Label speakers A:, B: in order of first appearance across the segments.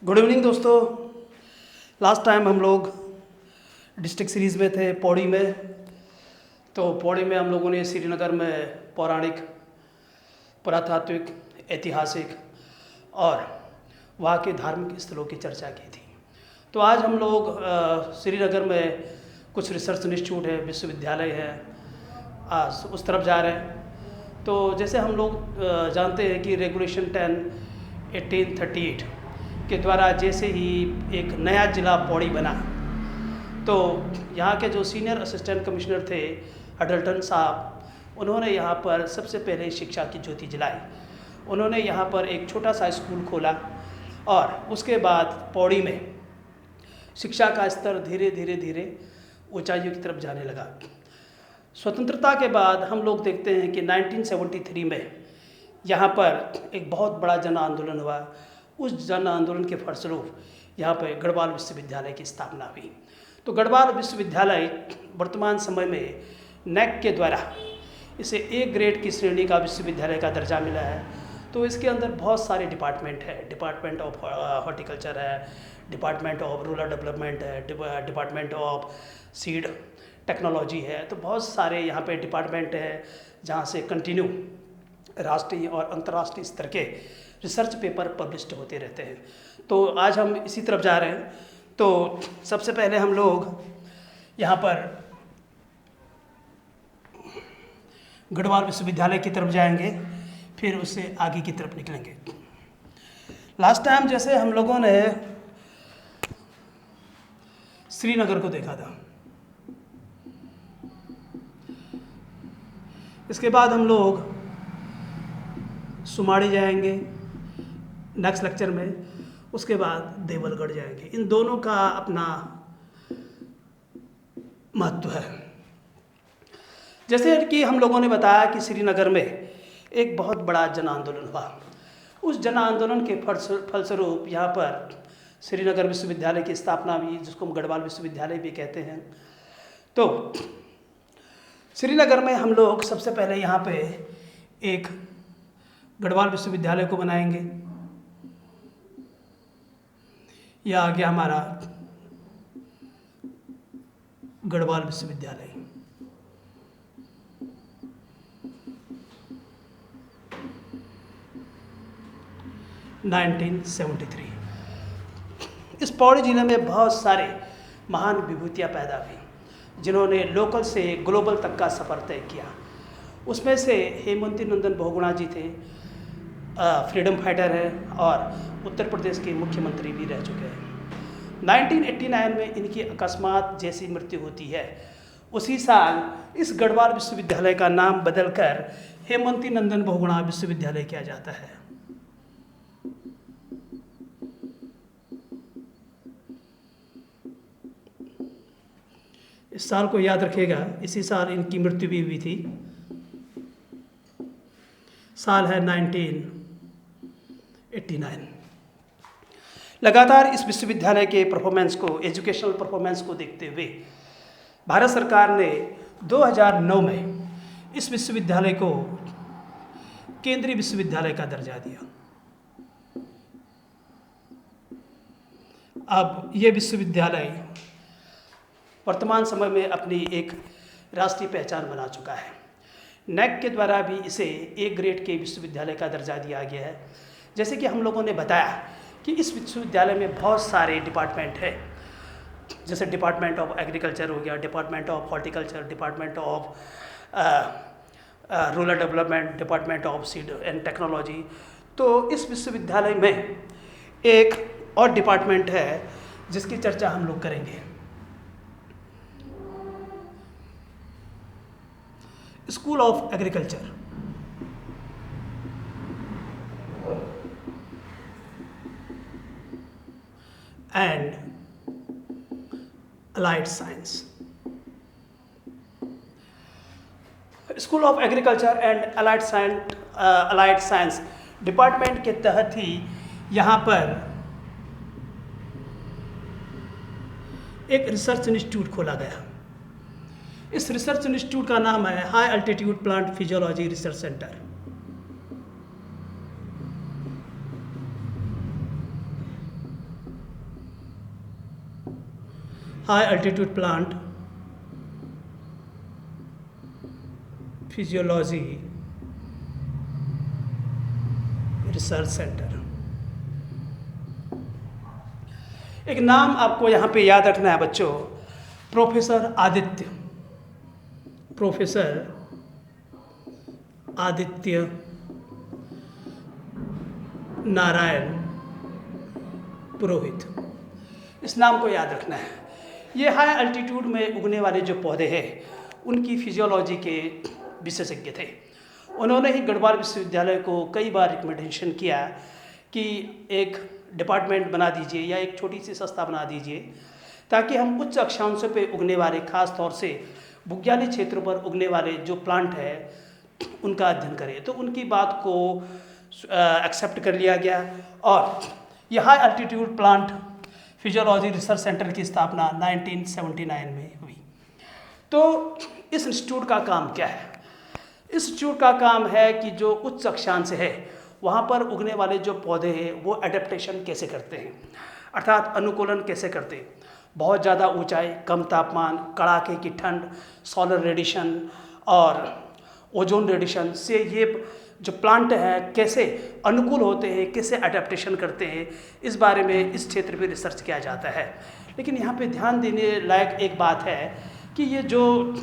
A: Good evening दोस्तों। Last time हम लोग डिस्ट्रिक्ट सीरीज़ में थे पौड़ी में। तो पौड़ी में हम लोगों ने श्रीनगर में पौराणिक, पुरातात्विक, ऐतिहासिक और वहाँ के धार्मिक स्थलों की चर्चा की थी। तो आज हम लोग श्रीनगर में कुछ रिसर्च इंस्टीट्यूट है, विश्वविद्यालय है, आज उस तरफ जा रहे हैं। तो जैसे हम लोग जानते हैं कि रेगुलेशन 10/1838 के द्वारा जैसे ही एक नया ज़िला पौड़ी बना, तो यहाँ के जो सीनियर असिस्टेंट कमिश्नर थे अडल्टन साहब, उन्होंने यहाँ पर सबसे पहले शिक्षा की ज्योति जलाई। उन्होंने यहाँ पर एक छोटा सा स्कूल खोला और उसके बाद पौड़ी में शिक्षा का स्तर धीरे धीरे धीरे ऊंचाइयों की तरफ जाने लगा। स्वतंत्रता के बाद हम लोग देखते हैं कि 1973 में यहाँ पर एक बहुत बड़ा जन आंदोलन हुआ। उस जन आंदोलन के फलस्वरूप यहाँ पर गढ़वाल विश्वविद्यालय की स्थापना हुई। तो गढ़वाल विश्वविद्यालय वर्तमान समय में नेक के द्वारा इसे ए ग्रेड की श्रेणी का विश्वविद्यालय का दर्जा मिला है। तो इसके अंदर बहुत सारे डिपार्टमेंट है। डिपार्टमेंट ऑफ हॉर्टिकल्चर है, डिपार्टमेंट ऑफ रूरल डेवलपमेंट है, डिपार्टमेंट ऑफ सीड टेक्नोलॉजी है। तो बहुत सारे यहाँ पे डिपार्टमेंट है जहाँ से कंटिन्यू राष्ट्रीय और अंतर्राष्ट्रीय स्तर के रिसर्च पेपर पब्लिश्ड होते रहते हैं। तो आज हम इसी तरफ जा रहे हैं। तो सबसे पहले हम लोग यहाँ पर गढ़वाल विश्वविद्यालय की तरफ जाएंगे, फिर उससे आगे की तरफ निकलेंगे। लास्ट टाइम जैसे हम लोगों ने श्रीनगर को देखा था, इसके बाद हम लोग सुमाड़ी जाएंगे नेक्स्ट लेक्चर में, उसके बाद देवलगढ़ जाएंगे। इन दोनों का अपना महत्व है। जैसे कि हम लोगों ने बताया कि श्रीनगर में एक बहुत बड़ा जन आंदोलन हुआ। उस जन आंदोलन के फलस्वरूप यहाँ पर श्रीनगर विश्वविद्यालय की स्थापना हुई, जिसको हम गढ़वाल विश्वविद्यालय भी कहते हैं। तो श्रीनगर में हम लोग सबसे पहले यहाँ पे एक गढ़वाल विश्वविद्यालय को बनाएंगे। यह आ गया हमारा गढ़वाल विश्वविद्यालय। (1973) इस पौड़ी जिले में बहुत सारे महान विभूतियाँ पैदा हुई, जिन्होंने लोकल से ग्लोबल तक का सफ़र तय किया। उसमें से हेमवती नंदन बहुगुणा जी थे, फ्रीडम फाइटर है और उत्तर प्रदेश के मुख्यमंत्री भी रह चुके हैं। 1989 में इनकी अकस्मात जैसी मृत्यु होती है, उसी साल इस गढ़वाल विश्वविद्यालय का नाम बदलकर हेमवती नंदन बहुगुणा विश्वविद्यालय किया जाता है। इस साल को याद रखिएगा, इसी साल इनकी मृत्यु भी हुई थी। साल है 1989। लगातार इस विश्वविद्यालय के परफॉर्मेंस को, एजुकेशनल परफॉर्मेंस को देखते हुए भारत सरकार ने 2009 में इस विश्वविद्यालय को केंद्रीय विश्वविद्यालय का दर्जा दिया। अब ये विश्वविद्यालय वर्तमान समय में अपनी एक राष्ट्रीय पहचान बना चुका है। नेक के द्वारा भी इसे ए ग्रेड के विश्वविद्यालय का दर्जा दिया गया है। जैसे कि हम लोगों ने बताया कि इस विश्वविद्यालय में बहुत सारे डिपार्टमेंट हैं, जैसे डिपार्टमेंट ऑफ एग्रीकल्चर हो गया, department of horticulture, department of rural development, department of seed and technology. तो इस विश्वविद्यालय में एक और डिपार्टमेंट है जिसकी चर्चा हम लोग करेंगे, school of agriculture. And allied science. School of agriculture and allied science department के तहत ही यहाँ पर एक रिसर्च इंस्टीट्यूट खोला गया। इस रिसर्च इंस्टीट्यूट का नाम है high altitude plant physiology research centre. High altitude plant physiology research centre. एक नाम आपको यहाँ पे याद रखना है बच्चों, प्रोफेसर आदित्य, प्रोफेसर आदित्य नारायण पुरोहित, इस नाम को याद रखना है। ये हाई अल्टीट्यूड में उगने वाले जो पौधे हैं उनकी फिजियोलॉजी के विशेषज्ञ थे। उन्होंने ही गढ़वाल विश्वविद्यालय को कई बार रिकमेंडेशन किया कि एक डिपार्टमेंट बना दीजिए या एक छोटी सी संस्था बना दीजिए ताकि हम उच्च अक्षांशों पे उगने वाले, खास तौर से भूग्याली क्षेत्रों पर उगने वाले जो प्लांट है उनका अध्ययन करें। तो उनकी बात को एक्सेप्ट कर लिया गया और यह high altitude plant physiology research centre की स्थापना 1979 में हुई। तो इस इंस्टीट्यूट का काम क्या है? इस इंस्टीट्यूट का काम है कि जो उच्च अक्षांश है वहाँ पर उगने वाले जो पौधे हैं वो एडेप्टेशन कैसे करते हैं, अर्थात अनुकूलन कैसे करते हैं। बहुत ज़्यादा ऊंचाई, कम तापमान, कड़ाके की ठंड, सोलर रेडिएशन और ओजोन रेडिएशन से ये जो प्लांट हैं कैसे अनुकूल होते हैं, कैसे अडेप्टेशन करते हैं, इस बारे में इस क्षेत्र में रिसर्च किया जाता है। लेकिन यहाँ पे ध्यान देने लायक एक बात है कि ये जो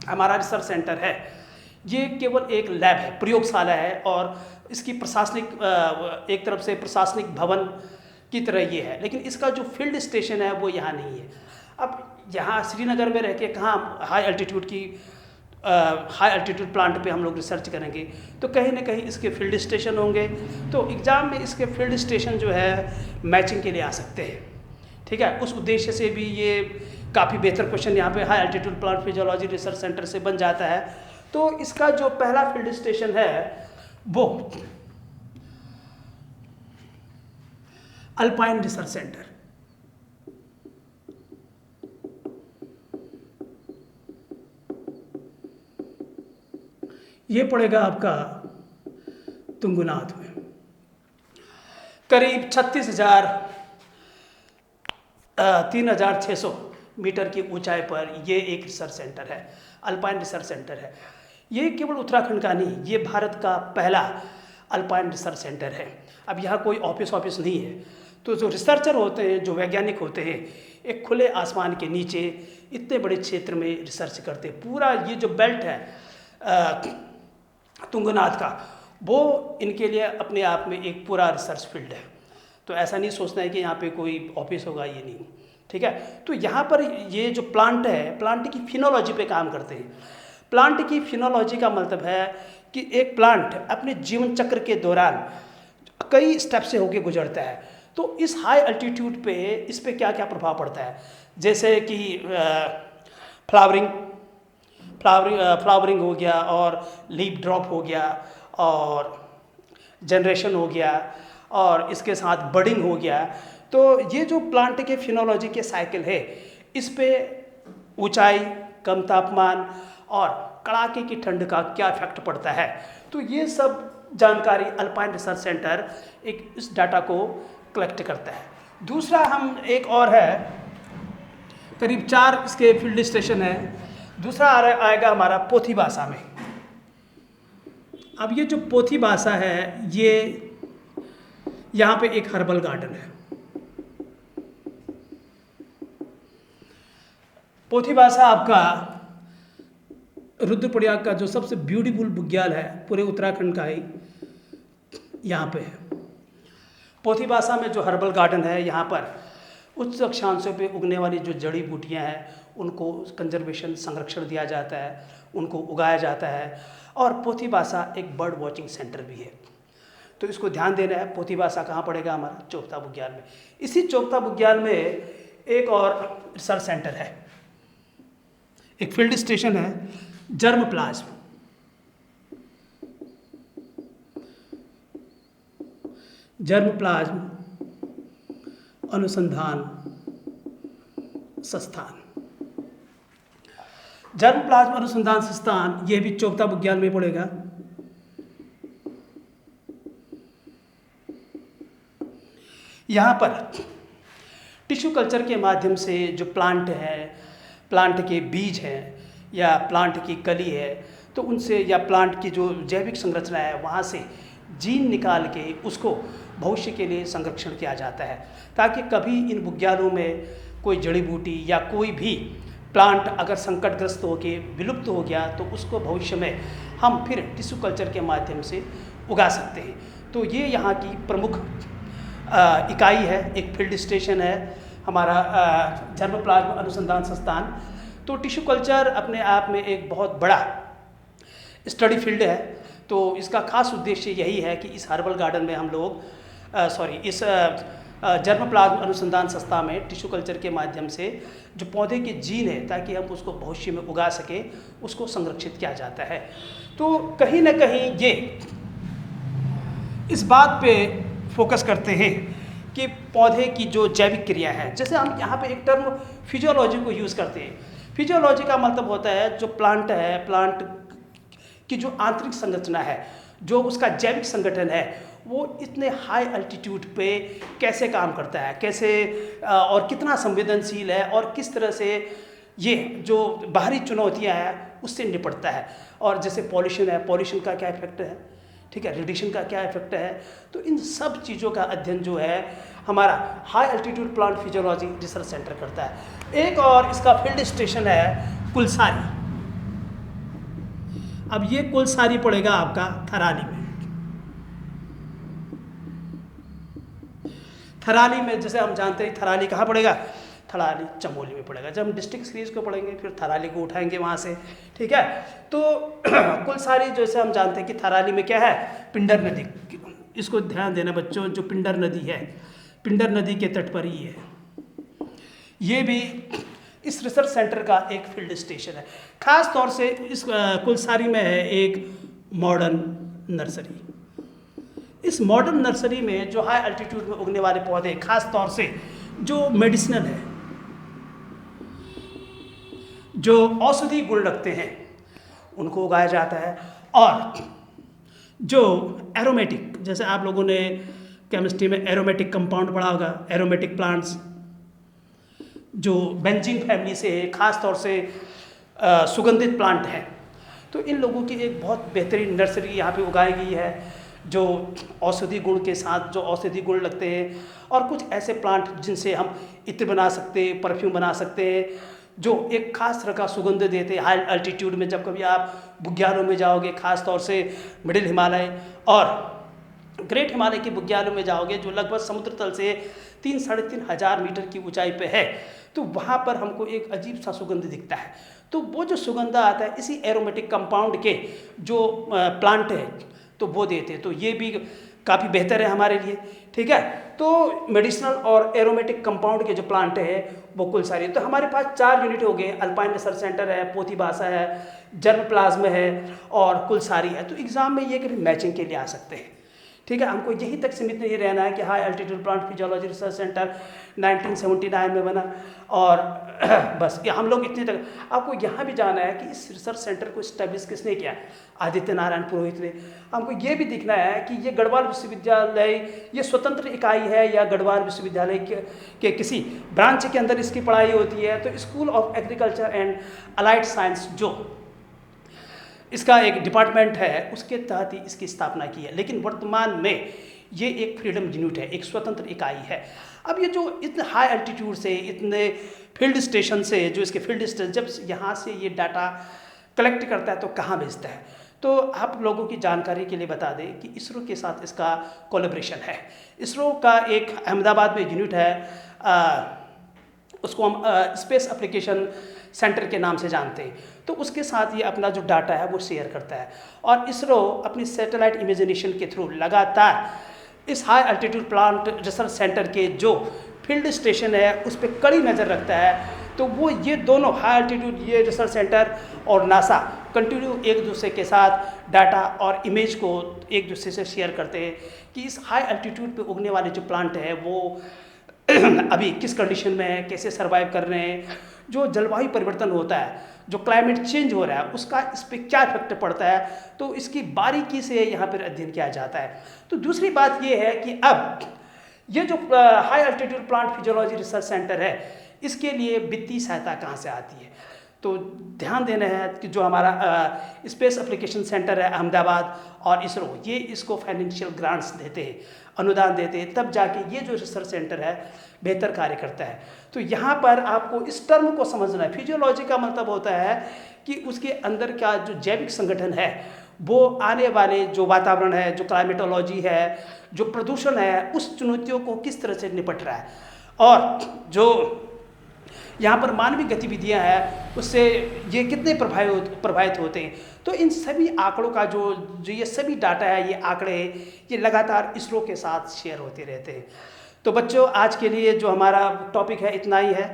A: हमारा रिसर्च सेंटर है ये केवल एक लैब है, प्रयोगशाला है और इसकी प्रशासनिक एक तरफ से प्रशासनिक भवन की तरह ये है, लेकिन इसका जो फील्ड स्टेशन है वो यहाँ नहीं है। अब यहाँ श्रीनगर में रह के कहाँ हाई अल्टीट्यूड प्लांट पे हम लोग रिसर्च करेंगे, तो कहीं ना कहीं इसके फील्ड स्टेशन होंगे। तो एग्ज़ाम में इसके फील्ड स्टेशन जो है मैचिंग के लिए आ सकते हैं, ठीक है। उस उद्देश्य से भी ये काफ़ी बेहतर क्वेश्चन यहाँ पे high altitude plant physiology research centre से बन जाता है। तो इसका जो पहला फील्ड स्टेशन है वो अल्पाइन रिसर्च सेंटर, ये पड़ेगा आपका तुंगनाथ में, करीब 3,600 मीटर की ऊंचाई पर ये एक रिसर्च सेंटर है, अल्पाइन रिसर्च सेंटर है। ये केवल उत्तराखंड का नहीं, ये भारत का पहला अल्पाइन रिसर्च सेंटर है। अब यहाँ कोई ऑफिस नहीं है, तो जो रिसर्चर होते हैं, जो वैज्ञानिक होते हैं, एक खुले आसमान के नीचे इतने बड़े क्षेत्र में रिसर्च करते हैं। पूरा ये जो बेल्ट है तुंगनाथ का, वो इनके लिए अपने आप में एक पूरा रिसर्च फील्ड है। तो ऐसा नहीं सोचना है कि यहाँ पे कोई ऑफिस होगा, ये नहीं, ठीक है। तो यहाँ पर ये जो प्लांट है, प्लांट की फिनोलॉजी पे काम करते हैं। प्लांट की फिनोलॉजी का मतलब है कि एक प्लांट अपने जीवन चक्र के दौरान कई स्टेप से होके गुजरता है। तो इस हाई अल्टीट्यूड पे इस पे क्या क्या प्रभाव पड़ता है, जैसे कि फ्लावरिंग हो गया और लीफ ड्रॉप हो गया और जनरेशन हो गया और इसके साथ बडिंग हो गया। तो ये जो प्लांट के फिनोलॉजी के साइकिल है, इस पे ऊंचाई, कम तापमान और कड़ाके की ठंड का क्या इफेक्ट पड़ता है, तो ये सब जानकारी अल्पाइन रिसर्च सेंटर एक इस डाटा को कलेक्ट करता है। दूसरा हम एक और है, करीब 4 इसके फील्ड स्टेशन है। दूसरा आएगा हमारा पोथीबासा में। अब ये जो पोथीबासा है, ये यहाँ पे एक हर्बल गार्डन है। पोथीबासा आपका रुद्रप्रयाग का जो सबसे ब्यूटीफुल बुग्याल है, पूरे उत्तराखंड का ही यहाँ पे है। पोथीबासा में जो हर्बल गार्डन है, यहाँ पर उच्च अक्षांशों पे उगने वाली जो जड़ी बूटियाँ हैं उनको कंजर्वेशन, संरक्षण दिया जाता है, उनको उगाया जाता है। और पोथीबासा एक बर्ड वॉचिंग सेंटर भी है, तो इसको ध्यान देना है। पोथीबासा कहाँ पड़ेगा? हमारा चोपता बुग्याल में। इसी चोपता बुग्याल में एक और रिसर्च सेंटर है, एक फील्ड स्टेशन है, जर्म प्लाज्म। जर्म प्लाज्म अनुसंधान संस्थान, जर्म प्लाज्म अनुसंधान संस्थान, यह भी चोपता बुग्याल में पड़ेगा। यहाँ पर टिश्यू कल्चर के माध्यम से जो प्लांट है, प्लांट के बीज हैं या प्लांट की कली है, तो उनसे या प्लांट की जो जैविक संरचना है वहाँ से जीन निकाल के उसको भविष्य के लिए संरक्षण किया जाता है, ताकि कभी इन बुग्यालों में कोई जड़ी बूटी या कोई भी प्लांट अगर संकटग्रस्त होकर विलुप्त हो गया तो उसको भविष्य में हम फिर टिश्यू कल्चर के माध्यम से उगा सकते हैं। तो ये यहाँ की प्रमुख इकाई है, एक फील्ड स्टेशन है हमारा जर्मोप्लाज्म अनुसंधान संस्थान। तो टिश्यू कल्चर अपने आप में एक बहुत बड़ा स्टडी फील्ड है। तो इसका खास उद्देश्य यही है कि इस हर्बल गार्डन में हम लोग इस जर्मोप्लाज्म अनुसंधान संस्था में टिश्यू कल्चर के माध्यम से जो पौधे के जीन है, ताकि हम उसको भविष्य में उगा सकें, उसको संरक्षित किया जाता है। तो कहीं ना कहीं ये इस बात पे फोकस करते हैं कि पौधे की जो जैविक क्रिया है, जैसे हम यहाँ पे एक टर्म फिजियोलॉजी को यूज़ करते हैं। फिजियोलॉजी का मतलब होता है जो प्लांट है, प्लांट की जो आंतरिक संरचना है, जो उसका जैविक संगठन है, वो इतने हाई अल्टीट्यूड पे कैसे काम करता है, कैसे और कितना संवेदनशील है, और किस तरह से ये जो बाहरी चुनौतियाँ हैं उससे निपटता है। और जैसे पॉल्यूशन है, पॉल्यूशन का क्या इफेक्ट है, ठीक है, रेडिएशन का क्या इफेक्ट है। तो इन सब चीज़ों का अध्ययन जो है हमारा high altitude plant physiology research centre करता है। एक और इसका फील्ड स्टेशन है कुलसारी। अब ये कुलसारी पड़ेगा आपका थराली में। थराली में जैसे हम जानते हैं थराली कहाँ पड़ेगा, थराली चमोली में पड़ेगा। जब हम डिस्ट्रिक्ट सीरीज को पढ़ेंगे फिर थराली को उठाएंगे वहाँ से, ठीक है। तो कुलसारी जैसे हम जानते हैं कि थराली में क्या है, पिंडर नदी। इसको ध्यान देना बच्चों, जो पिंडर नदी है, पिंडर नदी के तट पर ही है। ये भी इस रिसर्च सेंटर का एक फील्ड स्टेशन है। खास तौर से इस कुलसारी में है एक मॉडर्न नर्सरी। इस मॉडर्न नर्सरी में जो हाई अल्टीट्यूड में उगने वाले पौधे, खास तौर से जो मेडिसिनल है, जो औषधि गुण रखते हैं, उनको उगाया जाता है। और जो एरोमेटिक, जैसे आप लोगों ने केमिस्ट्री में एरोमेटिक कंपाउंड पढ़ा होगा, एरोमेटिक प्लांट्स जो बेंजीन फैमिली से है, खास तौर से सुगंधित प्लांट हैं, तो इन लोगों की एक बहुत बेहतरीन नर्सरी यहाँ पे उगाई गई है, जो औषधि गुण के साथ जो औषधि गुण लगते हैं, और कुछ ऐसे प्लांट जिनसे हम इत्र बना सकते हैं, परफ्यूम बना सकते हैं, जो एक खास तरह का सुगंध देते हैं। हाई अल्टीट्यूड में जब कभी आप बुग्यालों में जाओगे, खास तौर से मिडिल हिमालय और ग्रेट हिमालय के बुग्यालों में जाओगे, जो लगभग समुद्र तल से 3-3.5 हज़ार मीटर की ऊंचाई पे है, तो वहाँ पर हमको एक अजीब सा सुगंध दिखता है। तो वो जो सुगंध आता है इसी एरोमेटिक कंपाउंड के जो प्लांट है तो वो देते हैं। तो ये भी काफ़ी बेहतर है हमारे लिए, ठीक है। तो मेडिसिनल और एरोमेटिक कंपाउंड के जो प्लांट है वो कुल सारी। तो हमारे पास 4 यूनिट हो गए, अल्पाइन रिसर्च सेंटर है, पोथीबासा है, जर्मप्लाज्म है और कुलसारी है। तो एग्ज़ाम में ये कभी मैचिंग के लिए आ सकते हैं, ठीक है। हमको यहीं तक सीमित नहीं रहना है कि high altitude plant physiology research centre 1979 में बना और बस ये हम लोग इतने तक। आपको यहाँ भी जाना है कि इस रिसर्च सेंटर को इस्टेब्लिश किसने किया, आदित्य नारायण पुरोहित ने। हमको ये भी दिखना है कि ये गढ़वाल विश्वविद्यालय ये स्वतंत्र इकाई है या गढ़वाल विश्वविद्यालय के किसी ब्रांच के अंदर इसकी पढ़ाई होती है। तो school of agriculture and allied science जो इसका एक डिपार्टमेंट है, उसके तहत ही इसकी स्थापना की है। लेकिन वर्तमान में ये एक फ्रीडम यूनिट है, एक स्वतंत्र इकाई है। अब ये जो इतने हाई अल्टीट्यूड से, इतने फील्ड स्टेशन से, जो इसके फील्ड स्टेशन जब यहाँ से ये डाटा कलेक्ट करता है तो कहाँ भेजता है। तो आप लोगों की जानकारी के लिए बता दें कि इसरो के साथ इसका कोलैबोरेशन है। इसरो का एक अहमदाबाद में यूनिट है, उसको हम स्पेस एप्लीकेशन सेंटर के नाम से जानते हैं। तो उसके साथ ये अपना जो डाटा है वो शेयर करता है। और इसरो अपनी सैटेलाइट इमेजिनेशन के थ्रू लगातार इस high altitude plant research centre के जो फील्ड स्टेशन है उस पर कड़ी नज़र रखता है। तो वो ये दोनों हाई अल्टीट्यूड ये रिसर्च सेंटर और नासा कंटिन्यू एक दूसरे के साथ डाटा और इमेज को एक दूसरे से शेयर करते हैं कि इस हाई अल्टीट्यूड पे उगने वाले जो प्लांट है वो अभी किस कंडीशन में है, कैसे सर्वाइव कर रहे हैं, जो जलवायु परिवर्तन होता है, जो क्लाइमेट चेंज हो रहा है उसका इस पर क्या इफेक्ट पड़ता है। तो इसकी बारीकी से यहाँ पर अध्ययन किया जाता है। तो दूसरी बात ये है कि अब ये जो high altitude plant physiology research centre है, इसके लिए वित्तीय सहायता कहाँ से आती है? तो ध्यान देना है कि जो हमारा स्पेस एप्लीकेशन सेंटर है अहमदाबाद और इसरो, ये इसको फाइनेंशियल ग्रांट्स देते हैं, अनुदान देते हैं, तब जाके ये जो रिसर्च सेंटर है बेहतर कार्य करता है। तो यहाँ पर आपको इस टर्म को समझना है। फिजियोलॉजी का मतलब होता है कि उसके अंदर का जो जैविक संगठन है वो आने वाले जो वातावरण है, जो क्लाइमेटोलॉजी है, जो प्रदूषण है, उस चुनौतियों को किस तरह से निपट रहा है, और जो यहाँ पर मानवीय गतिविधियाँ हैं उससे ये कितने प्रभावित होते हैं। तो इन सभी आंकड़ों का जो ये सभी डाटा है, ये आंकड़े ये लगातार इसरो के साथ शेयर होते रहते हैं। तो बच्चों, आज के लिए जो हमारा टॉपिक है इतना ही है,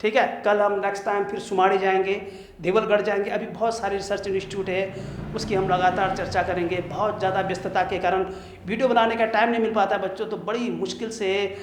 A: ठीक है। कल हम नेक्स्ट टाइम फिर सुमाड़ी जाएंगे, देवलगढ़ जाएंगे। अभी बहुत सारे रिसर्च इंस्टीट्यूट है, उसकी हम लगातार चर्चा करेंगे। बहुत ज़्यादा व्यस्तता के कारण वीडियो बनाने का टाइम नहीं मिल पाता है बच्चों, तो बड़ी मुश्किल से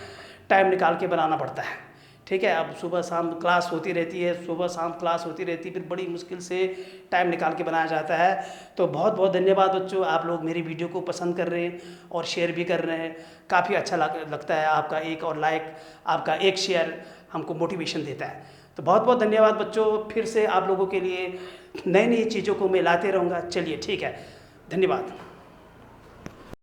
A: टाइम निकाल के बनाना पड़ता है, ठीक है। अब सुबह शाम क्लास होती रहती है, फिर बड़ी मुश्किल से टाइम निकाल के बनाया जाता है। तो बहुत बहुत धन्यवाद बच्चों, आप लोग मेरी वीडियो को पसंद कर रहे हैं और शेयर भी कर रहे हैं। काफ़ी अच्छा लगता है, आपका एक और लाइक, आपका एक शेयर हमको मोटिवेशन देता है। तो बहुत बहुत धन्यवाद बच्चों, फिर से आप लोगों के लिए नई नई चीज़ों को मैं लाते रहूँगा। चलिए ठीक है, धन्यवाद।